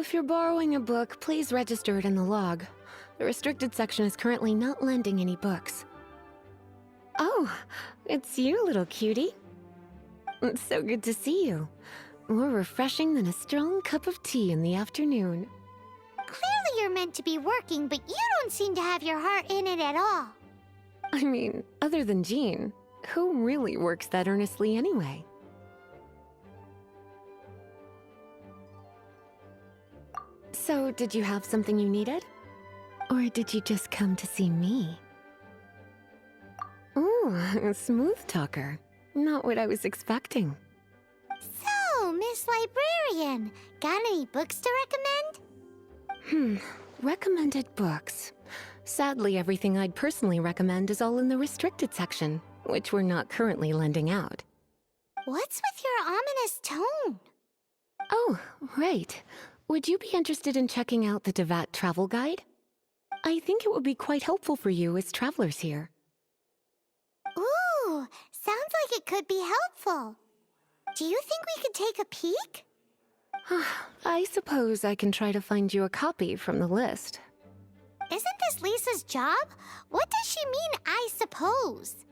if you're borrowing a book, please register it in the log. The restricted section is currently not lending any books. Oh, it's you, little cutie. It's so good to see you. More refreshing than a strong cup of tea in the afternoon. Clearly you're meant to be working, but you don't seem to have your heart in it at all. I mean, other than Jean, who really works that earnestly anyway? So, did you have something you needed? Or did you just come to see me? Ooh, a smooth talker. Not what I was expecting. So, Miss Librarian, got any books to recommend? Recommended books. Sadly, everything I'd personally recommend is all in the restricted section, which we're not currently lending out. What's with your ominous tone? Oh, right. Would you be interested in checking out the Devat travel guide? I think it would be quite helpful for you as travelers here. Ooh, sounds like it could be helpful. Do you think we could take a peek? I suppose I can try to find you a copy from the list. Isn't this Lisa's job? What does she mean, I suppose?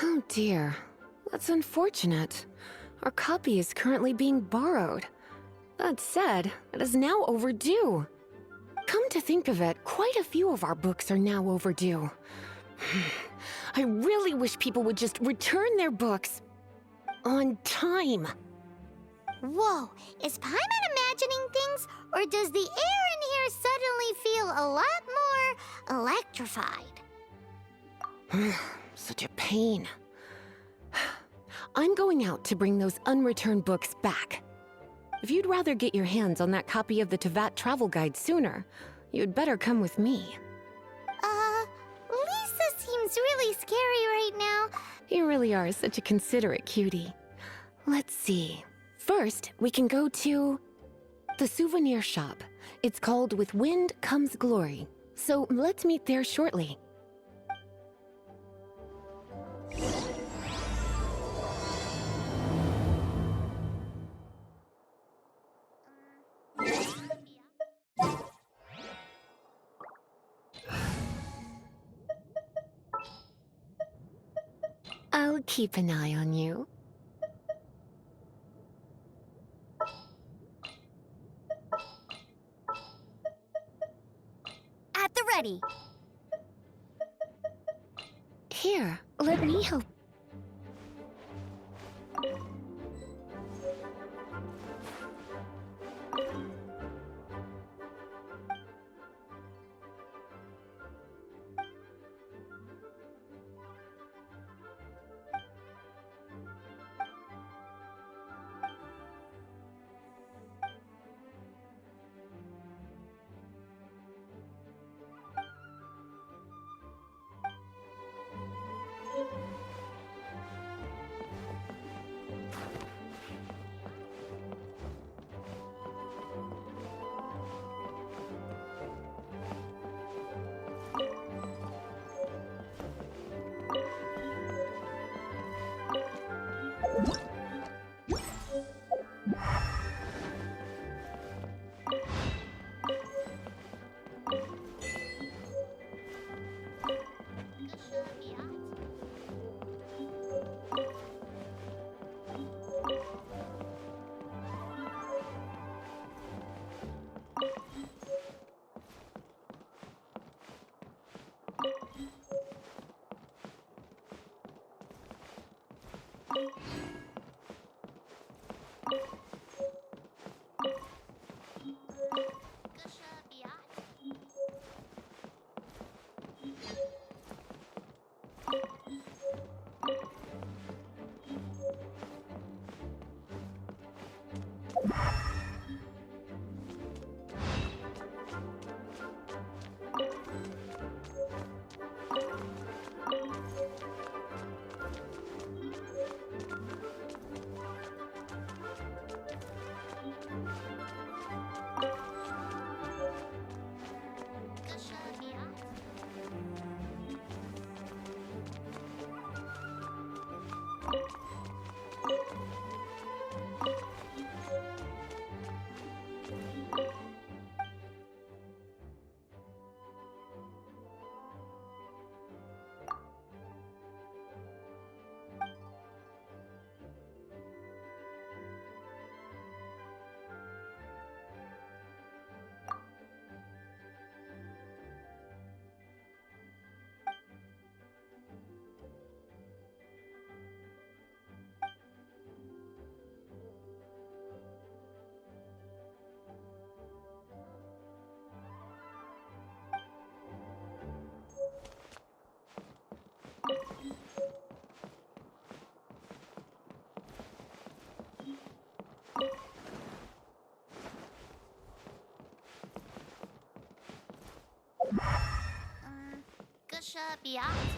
Oh dear, that's unfortunate. Our copy is currently being borrowed. That said, it is now overdue. Come to think of it, quite a few of our books are now overdue. I really wish people would just return their books on time. Whoa, is Paimon imagining things, or does the air in here suddenly feel a lot more electrified? Such a pain. I'm going out to bring those unreturned books back. If you'd rather get your hands on that copy of the Tevat travel guide sooner, you'd better come with me. Lisa seems really scary right now. You really are such a considerate cutie. Let's see. First, we can go to the souvenir shop. It's called With Wind Comes Glory. So let's meet there shortly. I'll keep an eye on you. At the ready. Here, let me help. Biat.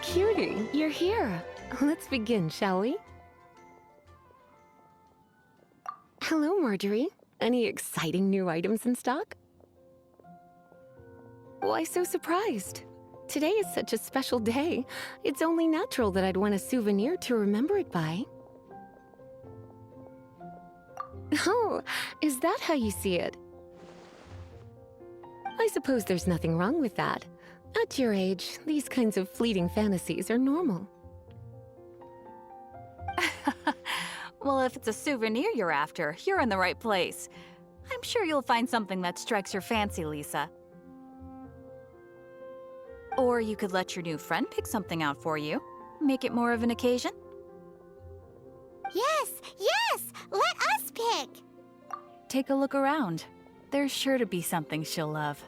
Cutie, you're here. Let's begin, shall we? Hello, Marjorie. Any exciting new items in stock? Why so surprised? Today is such a special day. It's only natural that I'd want a souvenir to remember it by. Oh, is that how you see it? I suppose there's nothing wrong with that. At your age, these kinds of fleeting fantasies are normal. Well, if it's a souvenir you're after, you're in the right place. I'm sure you'll find something that strikes your fancy, Lisa. Or you could let your new friend pick something out for you. Make it more of an occasion. Yes, yes! Let us pick! Take a look around. There's sure to be something she'll love.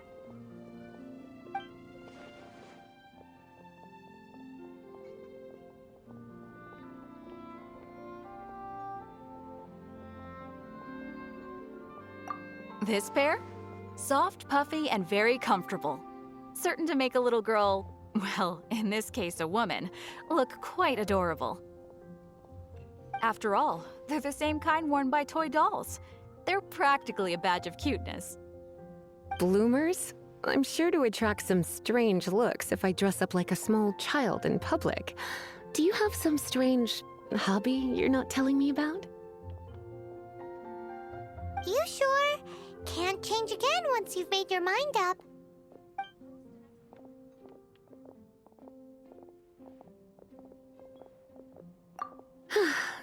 This pair? Soft, puffy, and very comfortable. Certain to make a little girl, well, in this case a woman, look quite adorable. After all, they're the same kind worn by toy dolls. They're practically a badge of cuteness. Bloomers? I'm sure to attract some strange looks if I dress up like a small child in public. Do you have some strange hobby you're not telling me about? You sure? Can't change again once you've made your mind up.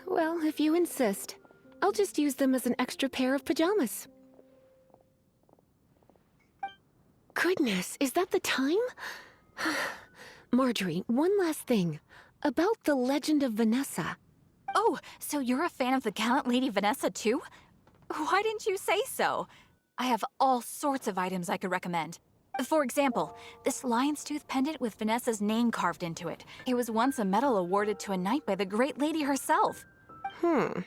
Well, if you insist, I'll just use them as an extra pair of pajamas. Goodness, is that the time? Marjorie, one last thing. About the legend of Vanessa. Oh, so you're a fan of the gallant Lady Vanessa too? Why didn't you say so? I have all sorts of items I could recommend. For example, this lion's tooth pendant with Vanessa's name carved into it. It was once a medal awarded to a knight by the great lady herself. Oh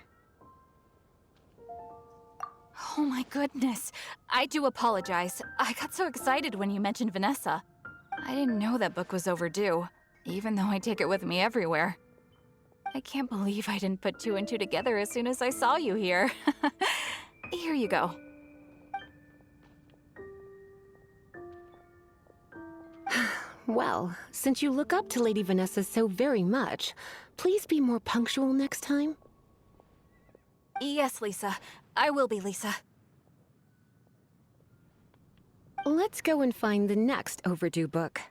my goodness. I do apologize. I got so excited when you mentioned Vanessa. I didn't know that book was overdue, even though I take it with me everywhere. I can't believe I didn't put two and two together as soon as I saw you here. Here you go. Well, since you look up to Lady Vanessa so very much, please be more punctual next time. Yes, Lisa. I will be, Lisa. Let's go and find the next overdue book.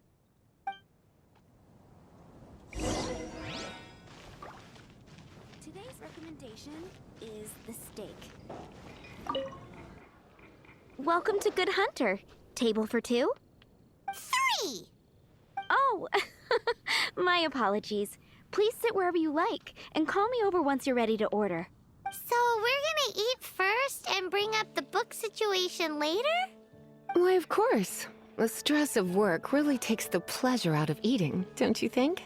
Today's recommendation is the steak. Welcome to Good Hunter. Table for two? 3! Oh, my apologies. Please sit wherever you like, and call me over once you're ready to order. So we're gonna eat first and bring up the book situation later? Why, of course. The stress of work really takes the pleasure out of eating, don't you think?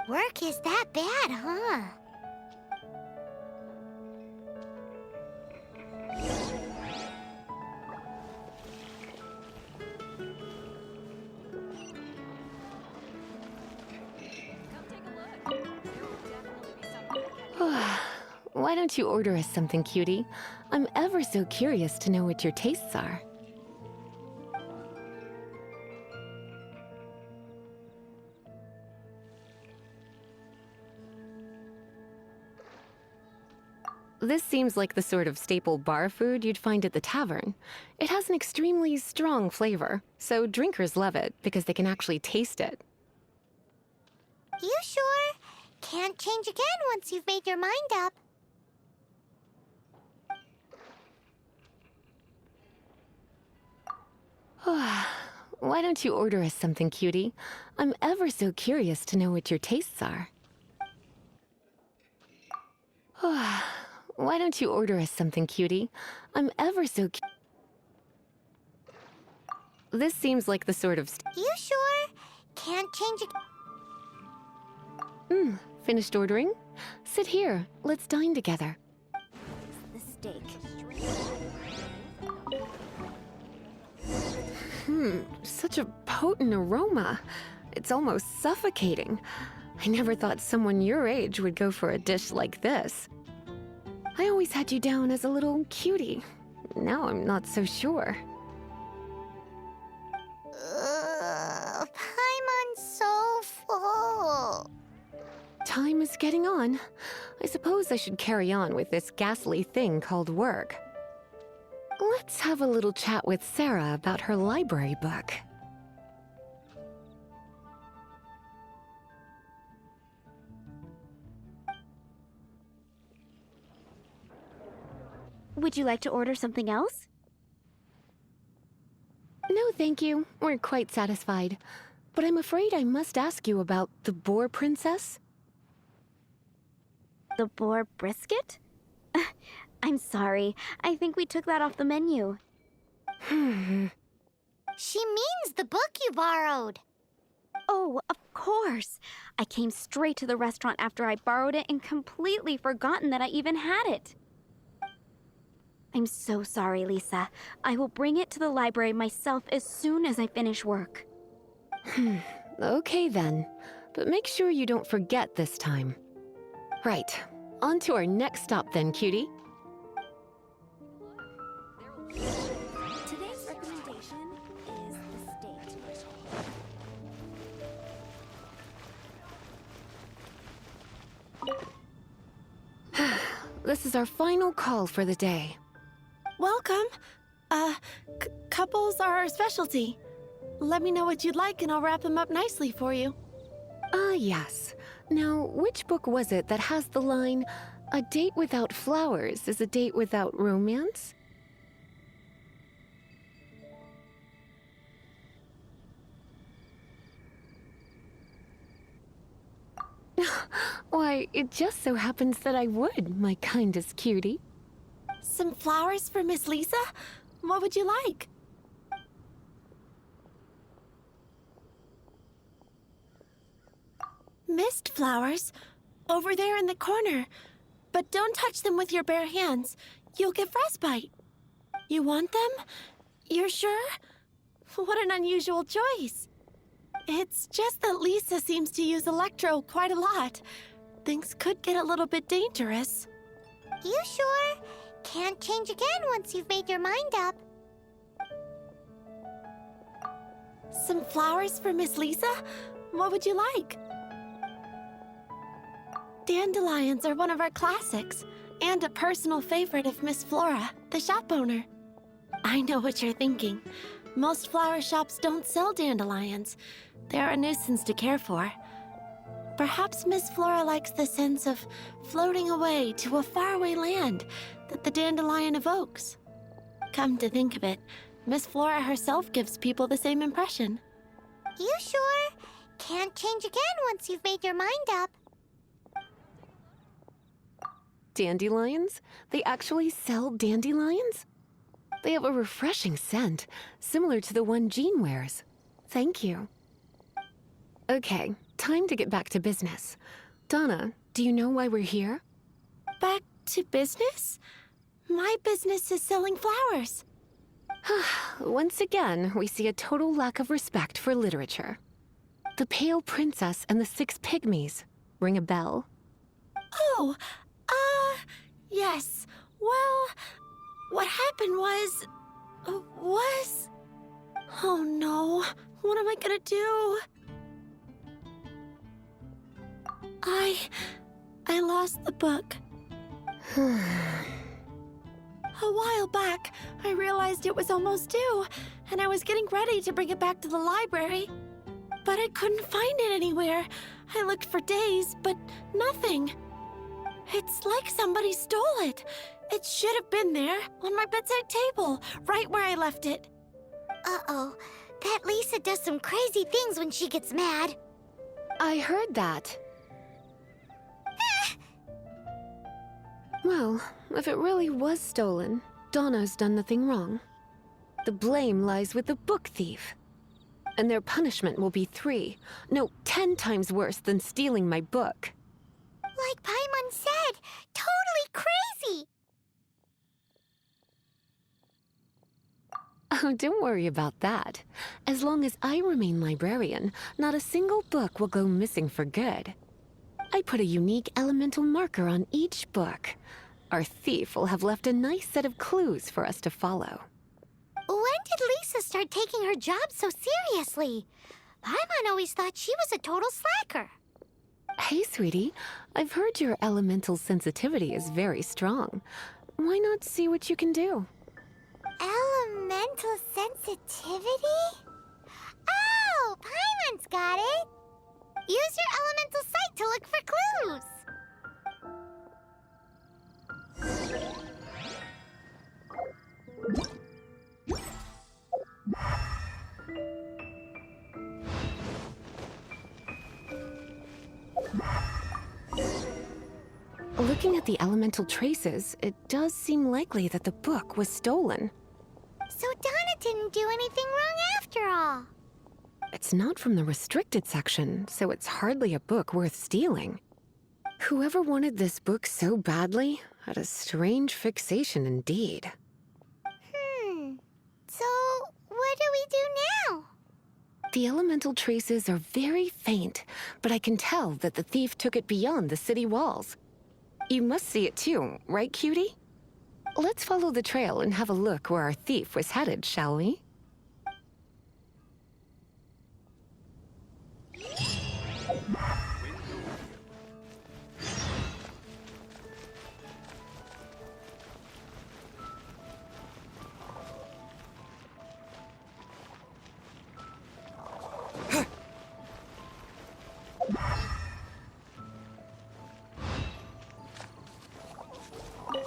Work is that bad, huh? Why don't you order us something, cutie? I'm ever so curious to know what your tastes are. This seems like the sort of staple bar food you'd find at the tavern. It has an extremely strong flavor, so drinkers love it because they can actually taste it. You sure? Can't change again once you've made your mind up. Why don't you order us something, cutie? I'm ever so curious to know what your tastes are. Why don't you order us something, cutie? I'm ever so This seems like the sort of You sure? Can't change again. Finished ordering? Sit here. Let's dine together. The steak. Such a potent aroma. It's almost suffocating. I never thought someone your age would go for a dish like this. I always had you down as a little cutie. Now I'm not so sure. Paimon's so full. Time is getting on. I suppose I should carry on with this ghastly thing called work. Let's have a little chat with Sarah about her library book. Would you like to order something else? No, thank you. We're quite satisfied. But I'm afraid I must ask you about the Boar Princess. The boar brisket? I'm sorry. I think we took that off the menu. She means the book you borrowed. Oh, of course. I came straight to the restaurant after I borrowed it and completely forgotten that I even had it. I'm so sorry, Lisa. I will bring it to the library myself as soon as I finish work. Okay then. But make sure you don't forget this time. Right. On to our next stop then, cutie. Today's recommendation is the steak. This is our final call for the day. Welcome. Couples are our specialty. Let me know what you'd like and I'll wrap them up nicely for you. Yes. Now, which book was it that has the line, "A date without flowers is a date without romance"? Why, it just so happens that I would, my kindest cutie. Some flowers for Miss Lisa? What would you like? Mist flowers? Over there in the corner. But don't touch them with your bare hands. You'll get frostbite. You want them? You're sure? What an unusual choice. It's just that Lisa seems to use Electro quite a lot. Things could get a little bit dangerous. You sure? Can't change again once you've made your mind up. Some flowers for Miss Lisa? What would you like? Dandelions are one of our classics, and a personal favorite of Miss Flora, the shop owner. I know what you're thinking. Most flower shops don't sell dandelions. They're a nuisance to care for. Perhaps Miss Flora likes the sense of floating away to a faraway land that the dandelion evokes. Come to think of it, Miss Flora herself gives people the same impression. You sure? Can't change again once you've made your mind up. Dandelions? They actually sell dandelions? They have a refreshing scent, similar to the one Jean wears. Thank you. Okay, time to get back to business. Donna, do you know why we're here? Back to business? My business is selling flowers. Once again, we see a total lack of respect for literature. The Pale Princess and the Six Pygmies. Ring a bell? Oh, yes. Well, what happened was... Oh no, what am I gonna do? I lost the book. A while back, I realized it was almost due, and I was getting ready to bring it back to the library. But I couldn't find it anywhere. I looked for days, but nothing. It's like somebody stole it. It should have been there, on my bedside table, right where I left it. Uh-oh. That Lisa does some crazy things when she gets mad. I heard that. Well, if it really was stolen, Donna's done nothing wrong. The blame lies with the book thief. And their punishment will be 10 times worse than stealing my book. Like Paimon said, totally crazy. Oh, don't worry about that. As long as I remain librarian, not a single book will go missing for good. I put a unique elemental marker on each book. Our thief will have left a nice set of clues for us to follow. When did Lisa start taking her job so seriously? Paimon always thought she was a total slacker. Hey, sweetie. I've heard your elemental sensitivity is very strong. Why not see what you can do? Elemental sensitivity? Oh, Paimon's got it. Use your elemental sight to look for clues. Looking at the elemental traces, it does seem likely that the book was stolen. So Donna didn't do anything wrong after all. It's not from the restricted section, so it's hardly a book worth stealing. Whoever wanted this book so badly had a strange fixation indeed. So what do we do now? The elemental traces are very faint, but I can tell that the thief took it beyond the city walls. You must see it too, right, cutie? Let's follow the trail and have a look where our thief was headed, shall we?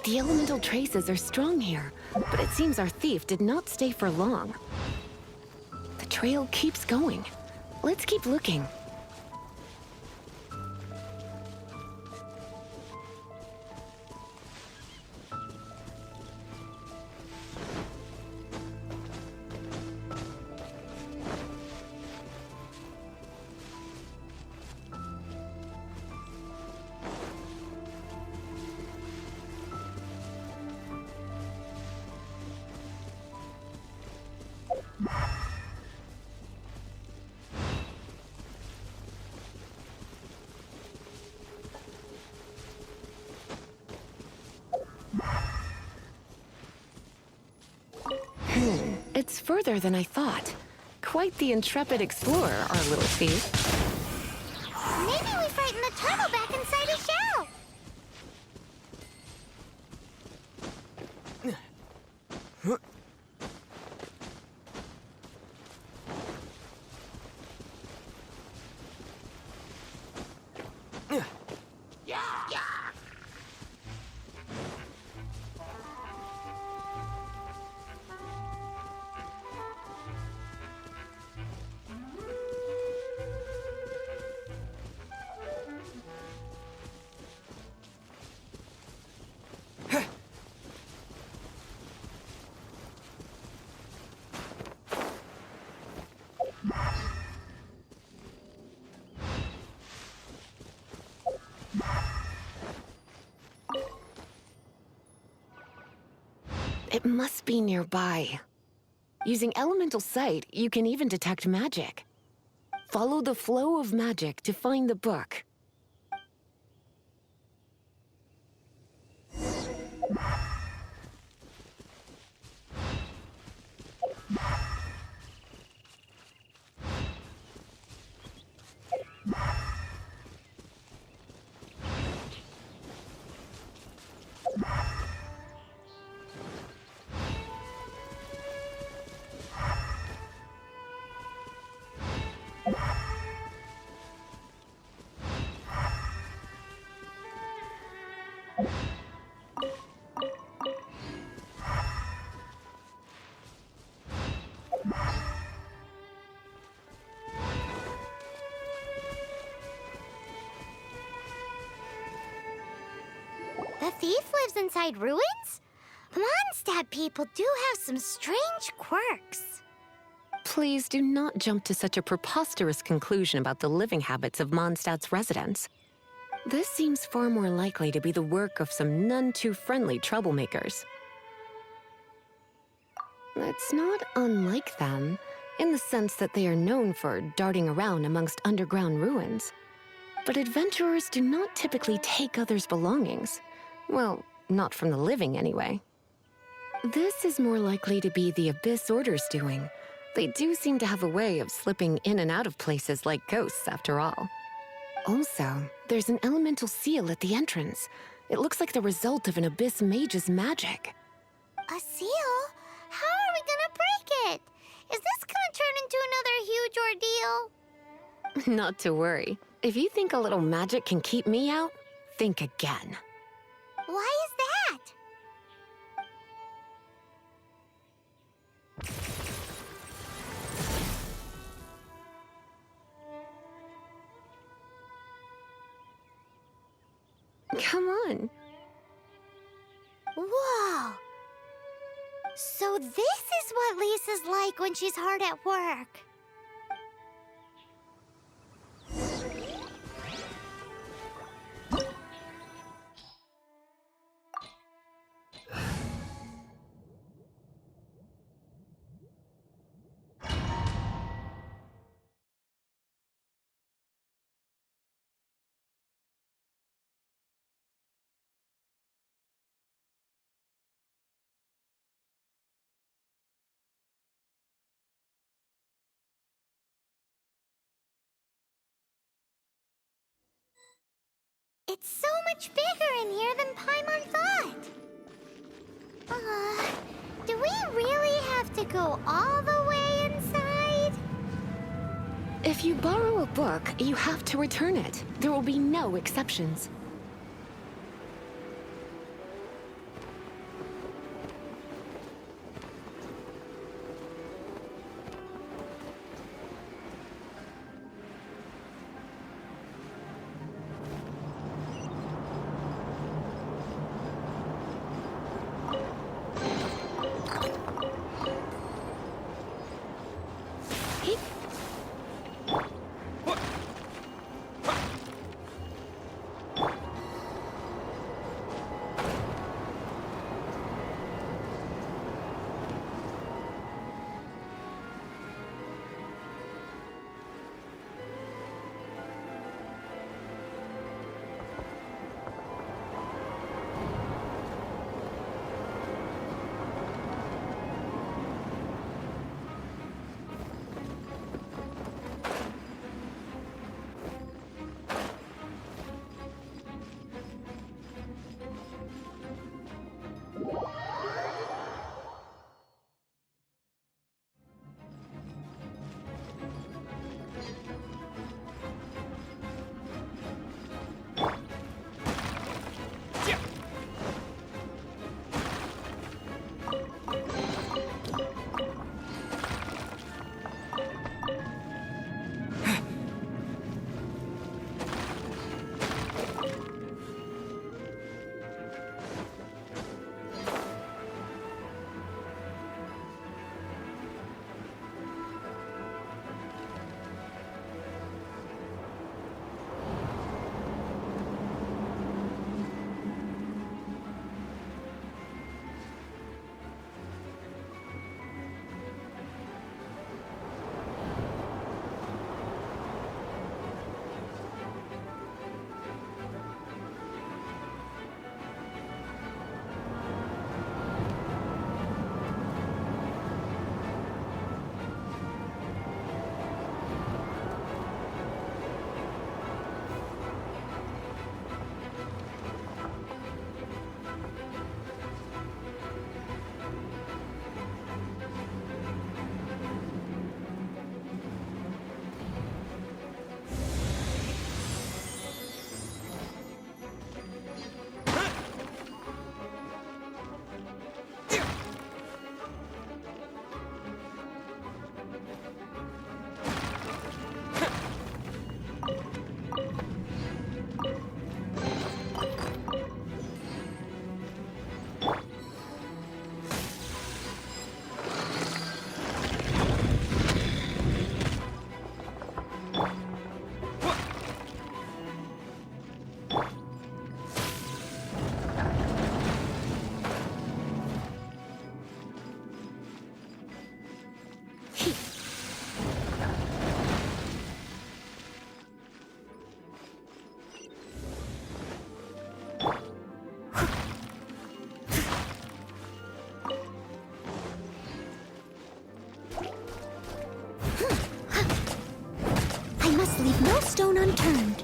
The elemental traces are strong here, but it seems our thief did not stay for long. The trail keeps going. Let's keep looking. It's further than I thought. quite the intrepid explorer, our little thief. Maybe we frightened the turtle back inside his shell. It must be nearby. Using elemental sight, you can even detect magic. Follow the flow of magic to find the book. The thief lives inside ruins? Mondstadt people do have some strange quirks. Please do not jump to such a preposterous conclusion about the living habits of Mondstadt's residents. This seems far more likely to be the work of some none-too-friendly troublemakers. It's not unlike them, in the sense that they are known for darting around amongst underground ruins. But adventurers do not typically take others' belongings. Well, not from the living, anyway. This is more likely to be the Abyss Order's doing. They do seem to have a way of slipping in and out of places like ghosts, after all. Also, there's an elemental seal at the entrance. It looks like the result of an Abyss mage's magic. A seal? How are we gonna break it? Is this gonna turn into another huge ordeal? Not to worry. If you think a little magic can keep me out, think again. Why is that? Come on. Whoa! So this is what Lisa's like when she's hard at work. It's so much bigger in here than Paimon thought. Do we really have to go all the way inside? If you borrow a book, you have to return it. There will be no exceptions. Hey. stone unturned.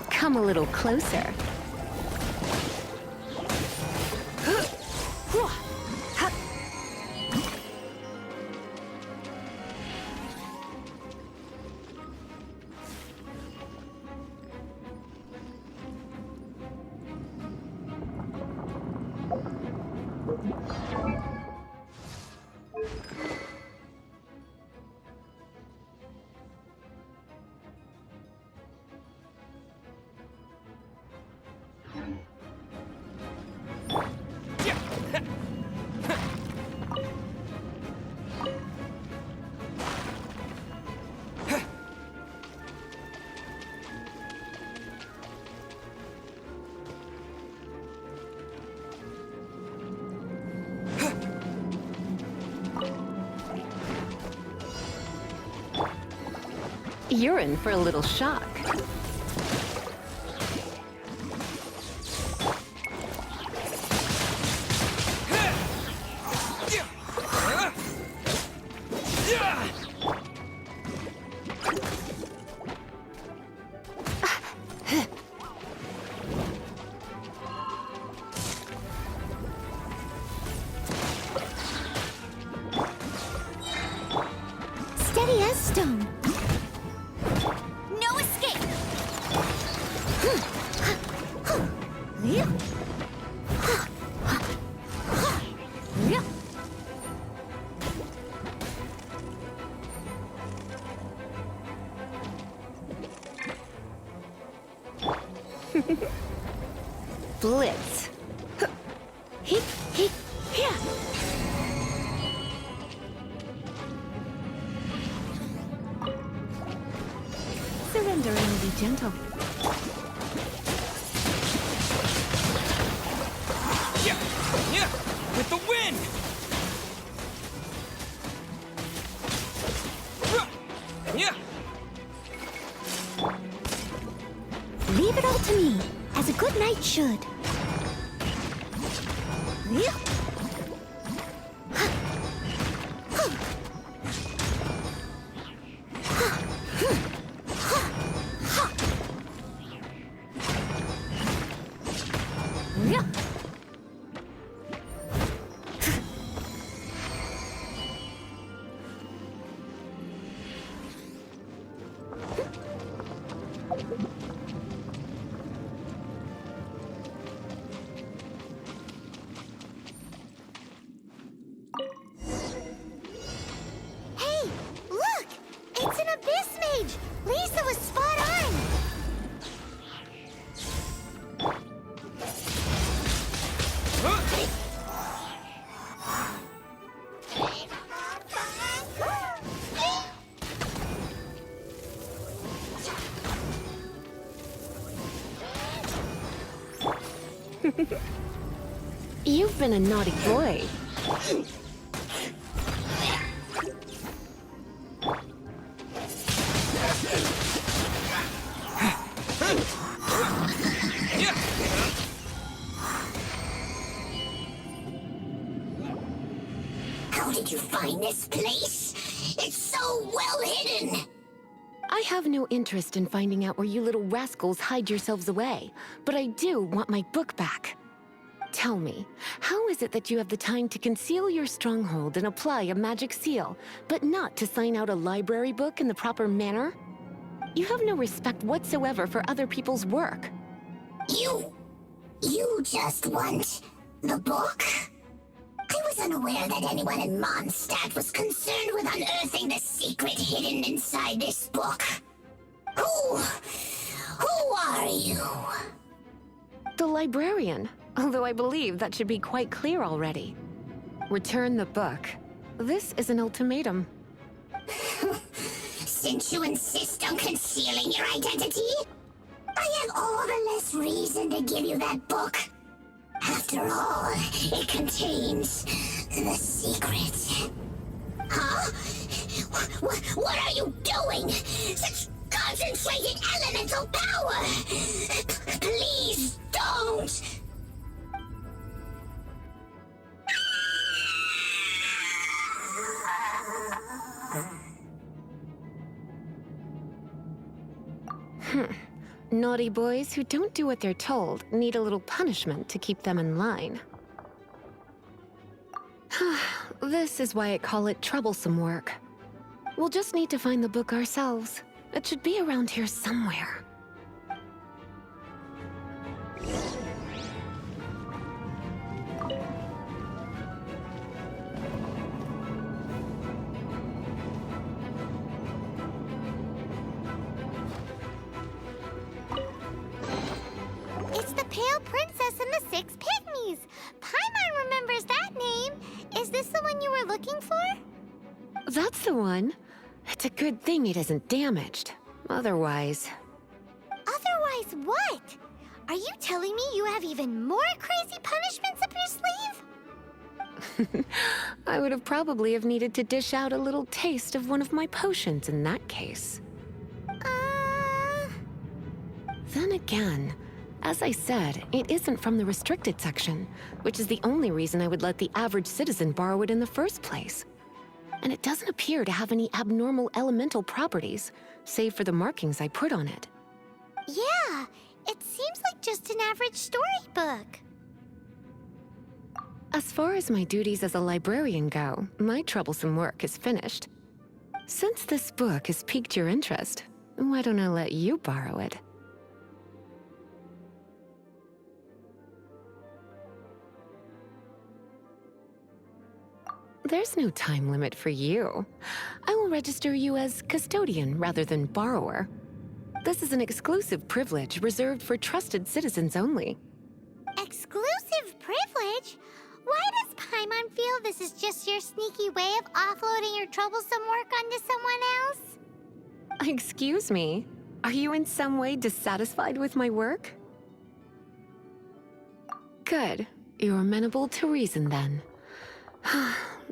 Come a little closer. You're in for a little shock. Steady as stone. No escape. Blitz. Surrender and be gentle. Yeah, yeah, with the wind. Yeah. Leave it all to me, as a good knight should. Hey, look! It's an abyss mage! Lisa was spot on! You've been a naughty boy. How did you find this place? It's so well hidden! I have no interest in finding out where you little rascals hide yourselves away, but I do want my book back. Tell me, how is it that you have the time to conceal your stronghold and apply a magic seal, but not to sign out a library book in the proper manner? You have no respect whatsoever for other people's work. You just want the book? I was unaware that anyone in Mondstadt was concerned with unearthing the secret hidden inside this book. Who are you? The Librarian, although I believe that should be quite clear already. Return the book. This is an ultimatum. Since you insist on concealing your identity, I have all the less reason to give you that book. After all, it contains the secret. Huh? What are you doing? Such concentrated elemental power! Please don't! Naughty boys who don't do what they're told need a little punishment to keep them in line. This is why I call it troublesome work. We'll just need to find the book ourselves. It should be around here somewhere. It's the Pale Princess and the Six Pygmies! Paimon remembers that name! Is this the one you were looking for? That's the one. It's a good thing it isn't damaged. Otherwise... Otherwise what? Are you telling me you have even more crazy punishments up your sleeve? I would have probably have needed to dish out a little taste of one of my potions in that case. Then again, as I said, it isn't from the restricted section, which is the only reason I would let the average citizen borrow it in the first place. And it doesn't appear to have any abnormal elemental properties, save for the markings I put on it. Yeah, it seems like just an average storybook. As far as my duties as a librarian go, my troublesome work is finished. Since this book has piqued your interest, why don't I let you borrow it? There's no time limit for you. I will register you as custodian rather than borrower. This is an exclusive privilege reserved for trusted citizens only. Exclusive privilege? Why does Paimon feel this is just your sneaky way of offloading your troublesome work onto someone else? Excuse me, are you in some way dissatisfied with my work? Good. You're amenable to reason then.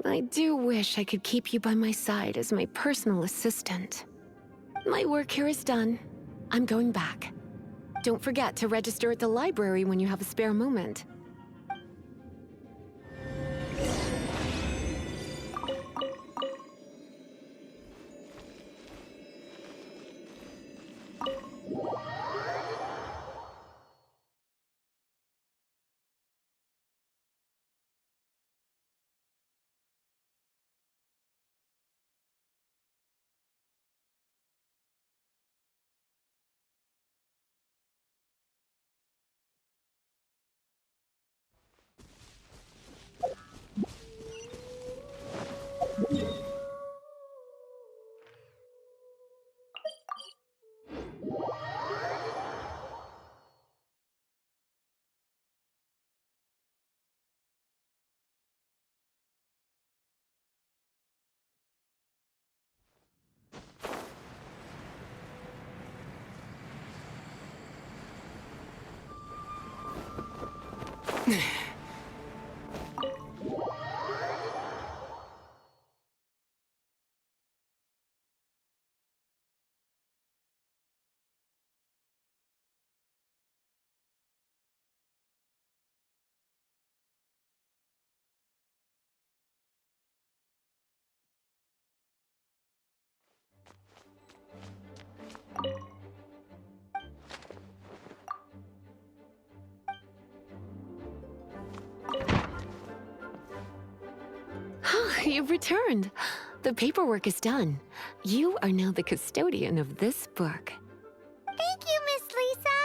I do wish I could keep you by my side as my personal assistant. My work here is done. I'm going back. Don't forget to register at the library when you have a spare moment. You've returned. The paperwork is done. You are now the custodian of this book. Thank you, Miss Lisa.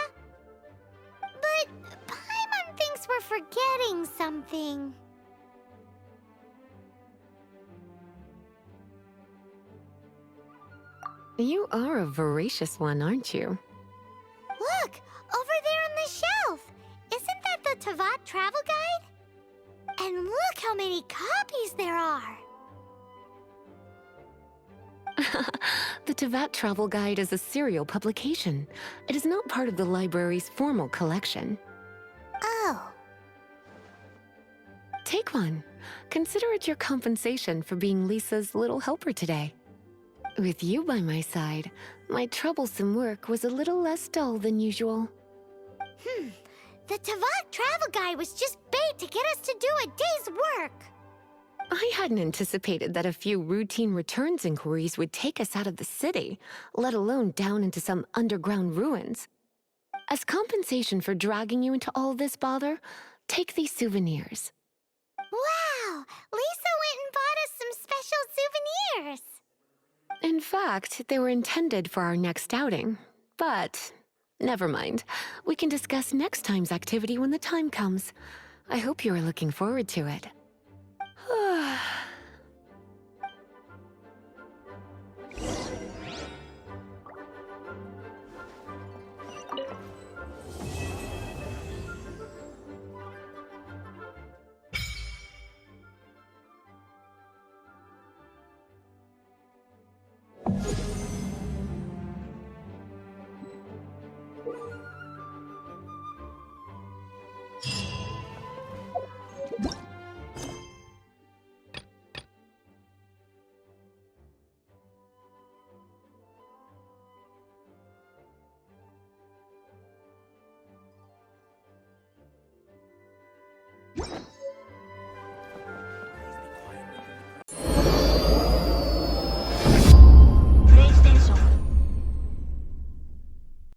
But Paimon thinks we're forgetting something. You are a voracious one, aren't you? Look, over there on the shelf. Isn't that the Tavat travel guide? And look how many copies there are. The Tavat Travel Guide is a serial publication. It is not part of the library's formal collection. Oh. Take one. Consider it your compensation for being Lisa's little helper today. With you by my side, my troublesome work was a little less dull than usual. The Tavat travel guide was just bait to get us to do a day's work. I hadn't anticipated that a few routine returns inquiries would take us out of the city, let alone down into some underground ruins. As compensation for dragging you into all this bother, take these souvenirs. Wow! Lisa went and bought us some special souvenirs. In fact, they were intended for our next outing, but never mind. We can discuss next time's activity when the time comes. I hope you are looking forward to it.